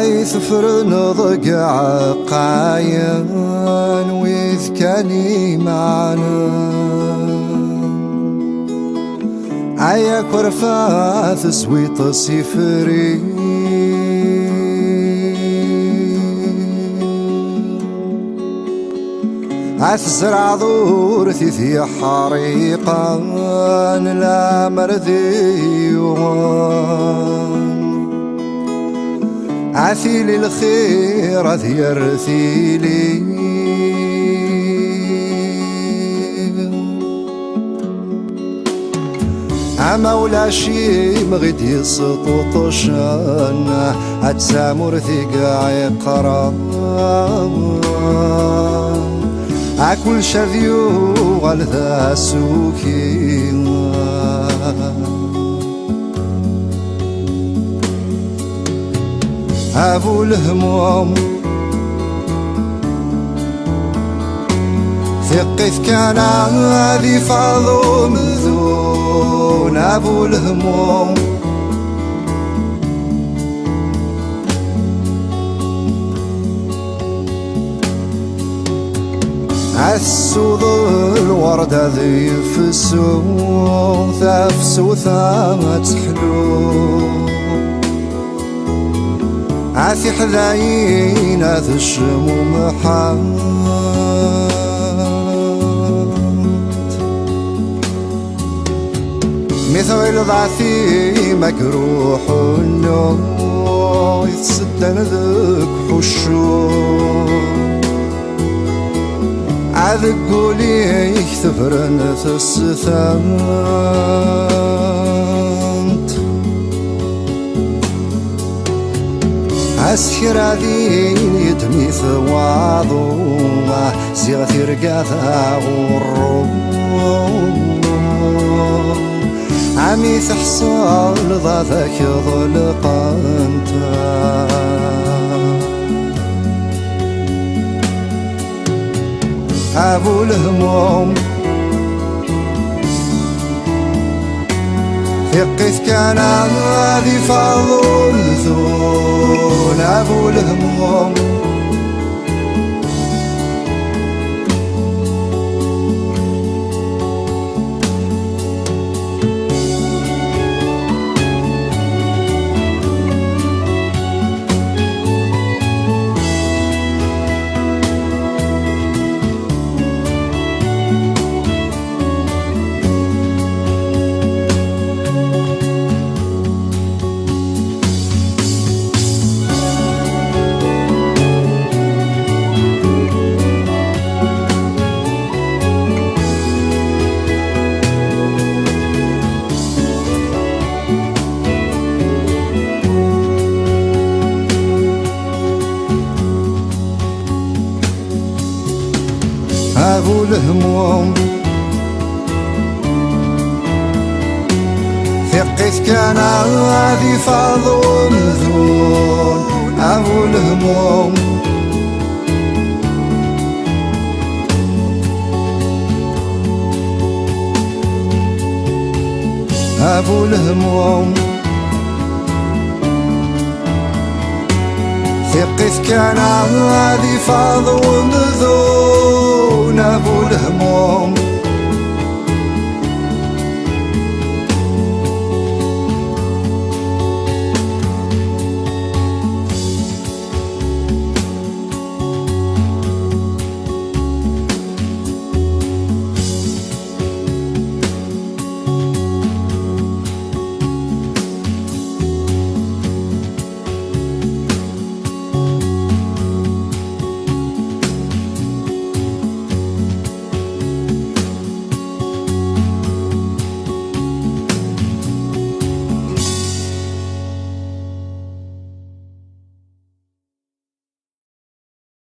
يثفر ضقع قاين ويذكاني معنا كرفاث سويط سفري زرع ذورتي في حريقا لا مرذيوان عثيلي الخير ثيرثيلي مولا شي مغيد يسطوطشان أتسامر ثقا يقران كل شذيو غلثا سوكي أبو الهموم ثقث كان هذي فاضو مذون أبو الهموم السوض الوردة ذي فسو ثافسو ثامت حلو عثي حذاين ذي الشموم حات مثل الضعثي مجروح النو يتسدن ذك حشو عذقولي يكثفر نفس ثمت عسكر عذين يدمي ثواضو زيغثي رقاثا غروم عمي تحصل ضاثك ظلقانتا أبو الهموم ثقث كان هذي فاضل ذون أبو الهموم أبو الهموم ثقث كان هذي فاضل ذون أبو الهموم أبو الهموم ثقث كان هذي فاضل ذون